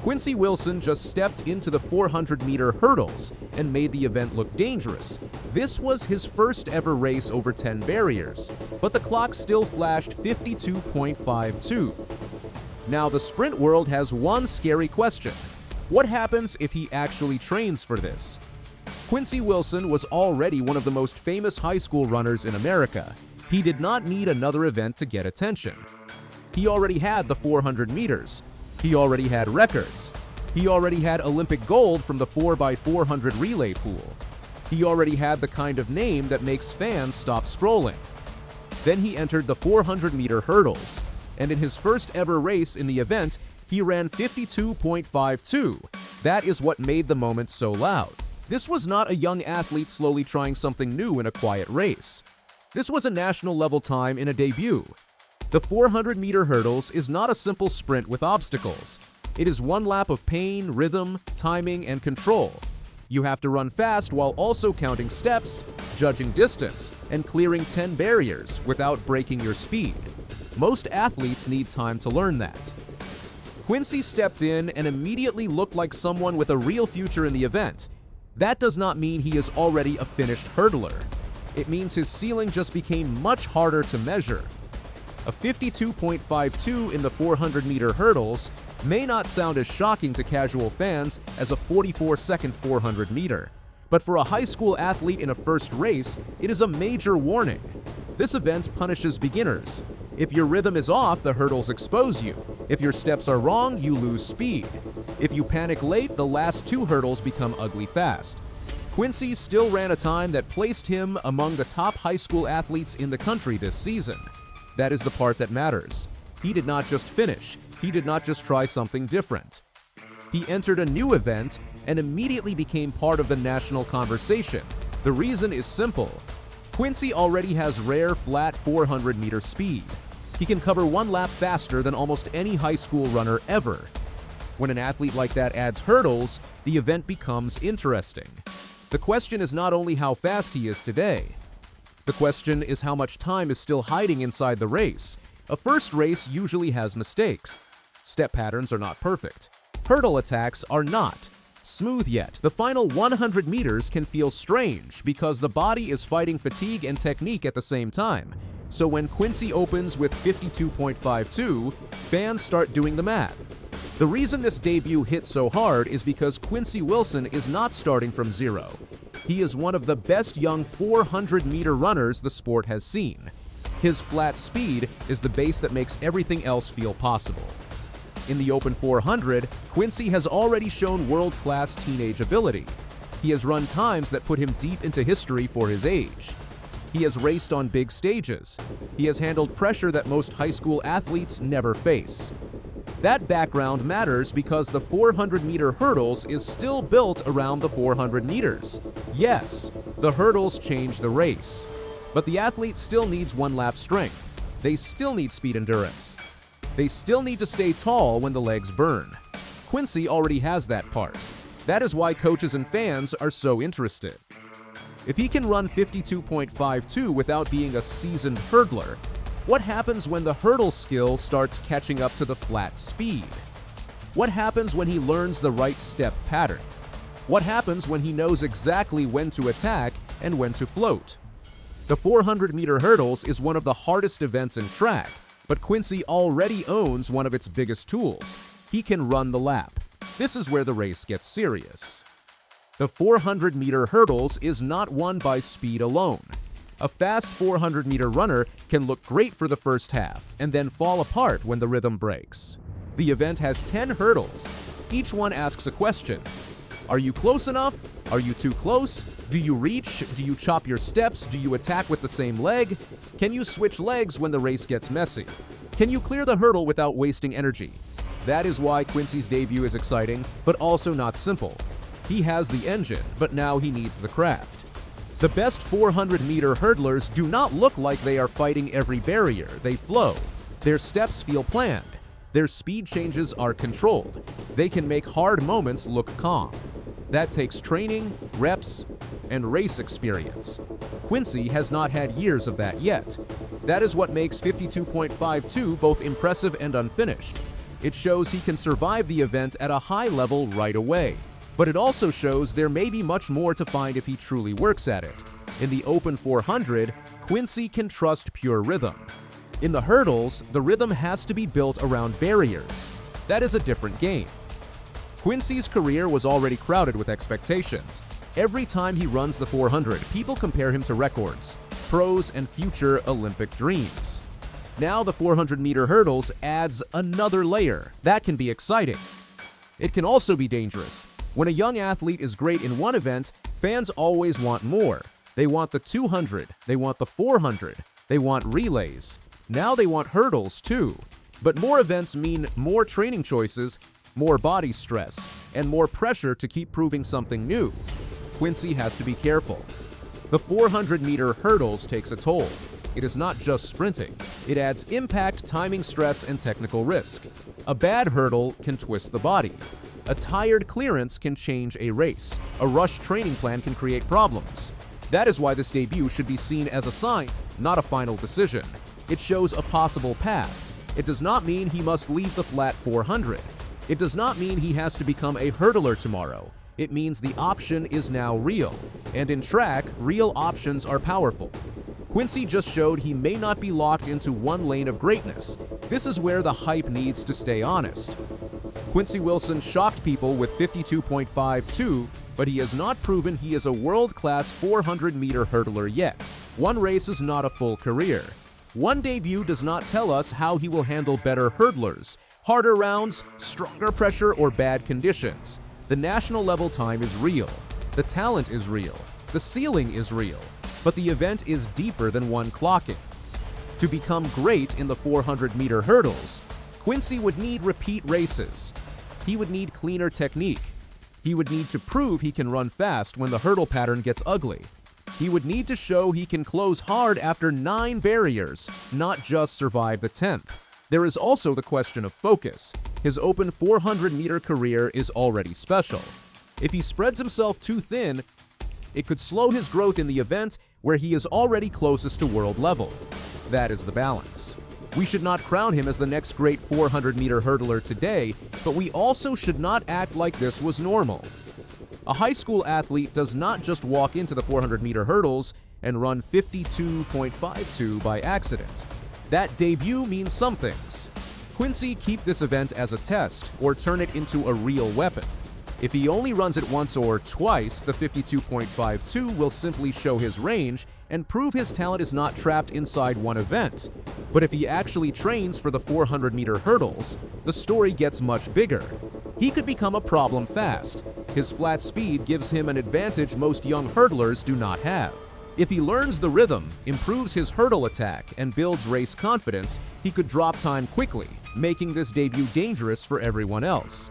Quincy Wilson just stepped into the 400-meter hurdles and made the event look dangerous. This was his first ever race over 10 barriers, but the clock still flashed 52.52. Now the sprint world has one scary question. What happens if he actually trains for this? Quincy Wilson was already one of the most famous high school runners in America. He did not need another event to get attention. He already had the 400 meters. He already had records. He already had Olympic gold from the 4x400 relay pool. He already had the kind of name that makes fans stop scrolling. Then he entered the 400-meter hurdles, and in his first ever race in the event, he ran 52.52. That is what made the moment so loud. This was not a young athlete slowly trying something new in a quiet race. This was a national-level time in a debut. The 400-meter hurdles is not a simple sprint with obstacles. It is one lap of pain, rhythm, timing, and control. You have to run fast while also counting steps, judging distance, and clearing 10 barriers without breaking your speed. Most athletes need time to learn that. Quincy stepped in and immediately looked like someone with a real future in the event. That does not mean he is already a finished hurdler. It means his ceiling just became much harder to measure. A 52.52 in the 400-meter hurdles may not sound as shocking to casual fans as a 44-second 400-meter, but for a high school athlete in a first race, it is a major warning. This event punishes beginners. If your rhythm is off, the hurdles expose you. If your steps are wrong, you lose speed. If you panic late, the last two hurdles become ugly fast. Quincy still ran a time that placed him among the top high school athletes in the country this season. That is the part that matters. He did not just finish. He did not just try something different. He entered a new event and immediately became part of the national conversation. The reason is simple. Quincy already has rare, flat 400-meter speed. He can cover one lap faster than almost any high school runner ever. When an athlete like that adds hurdles, the event becomes interesting. The question is not only how fast he is today. The question is how much time is still hiding inside the race. A first race usually has mistakes. Step patterns are not perfect. Hurdle attacks are not smooth yet. The final 100 meters can feel strange because the body is fighting fatigue and technique at the same time. So when Quincy opens with 52.52, fans start doing the math. The reason this debut hit so hard is because Quincy Wilson is not starting from zero. He is one of the best young 400-meter runners the sport has seen. His flat speed is the base that makes everything else feel possible. In the Open 400, Quincy has already shown world-class teenage ability. He has run times that put him deep into history for his age. He has raced on big stages. He has handled pressure that most high school athletes never face. That background matters because the 400-meter hurdles is still built around the 400 meters. Yes, the hurdles change the race, but the athlete still needs one-lap strength. They still need speed endurance. They still need to stay tall when the legs burn. Quincy already has that part. That is why coaches and fans are so interested. If he can run 52.52 without being a seasoned hurdler, what happens when the hurdle skill starts catching up to the flat speed? What happens when he learns the right step pattern? What happens when he knows exactly when to attack and when to float? The 400-meter hurdles is one of the hardest events in track, but Quincy already owns one of its biggest tools. He can run the lap. This is where the race gets serious. The 400-meter hurdles is not won by speed alone. A fast 400-meter runner can look great for the first half and then fall apart when the rhythm breaks. The event has 10 hurdles. Each one asks a question. Are you close enough? Are you too close? Do you reach? Do you chop your steps? Do you attack with the same leg? Can you switch legs when the race gets messy? Can you clear the hurdle without wasting energy? That is why Quincy's debut is exciting, but also not simple. He has the engine, but now he needs the craft. The best 400-meter hurdlers do not look like they are fighting every barrier. They flow. Their steps feel planned. Their speed changes are controlled. They can make hard moments look calm. That takes training, reps, and race experience. Quincy has not had years of that yet. That is what makes 52.52 both impressive and unfinished. It shows he can survive the event at a high level right away. But it also shows there may be much more to find if he truly works at it. In the open 400, Quincy can trust pure rhythm. In the hurdles, the rhythm has to be built around barriers. That is a different game. Quincy's career was already crowded with expectations. Every time he runs the 400, people compare him to records, pros, and future Olympic dreams. Now the 400-meter hurdles adds another layer. That can be exciting. It can also be dangerous. When a young athlete is great in one event, fans always want more. They want the 200, they want the 400, they want relays. Now they want hurdles too. But more events mean more training choices, more body stress, and more pressure to keep proving something new. Quincy has to be careful. The 400-meter hurdles takes a toll. It is not just sprinting. It adds impact, timing, stress, and technical risk. A bad hurdle can twist the body. A tired clearance can change a race. A rushed training plan can create problems. That is why this debut should be seen as a sign, not a final decision. It shows a possible path. It does not mean he must leave the flat 400. It does not mean he has to become a hurdler tomorrow. It means the option is now real. And in track, real options are powerful. Quincy just showed he may not be locked into one lane of greatness. This is where the hype needs to stay honest. Quincy Wilson shocked people with 52.52, but he has not proven he is a world-class 400-meter hurdler yet. One race is not a full career. One debut does not tell us how he will handle better hurdlers, harder rounds, stronger pressure, or bad conditions. The national level time is real. The talent is real. The ceiling is real. But the event is deeper than one clocking. To become great in the 400-meter hurdles, Quincy would need repeat races. He would need cleaner technique. He would need to prove he can run fast when the hurdle pattern gets ugly. He would need to show he can close hard after 9 barriers, not just survive the 10th. There is also the question of focus. His open 400-meter career is already special. If he spreads himself too thin, it could slow his growth in the event where he is already closest to world level. That is the balance. We should not crown him as the next great 400-meter hurdler today, but we also should not act like this was normal. A high school athlete does not just walk into the 400-meter hurdles and run 52.52 by accident. That debut means some things. Quincy keep this event as a test or turn it into a real weapon. If he only runs it once or twice, the 52.52 will simply show his range and prove his talent is not trapped inside one event. But if he actually trains for the 400-meter hurdles, the story gets much bigger. He could become a problem fast. His flat speed gives him an advantage most young hurdlers do not have. If he learns the rhythm, improves his hurdle attack, and builds race confidence, he could drop time quickly, making this debut dangerous for everyone else.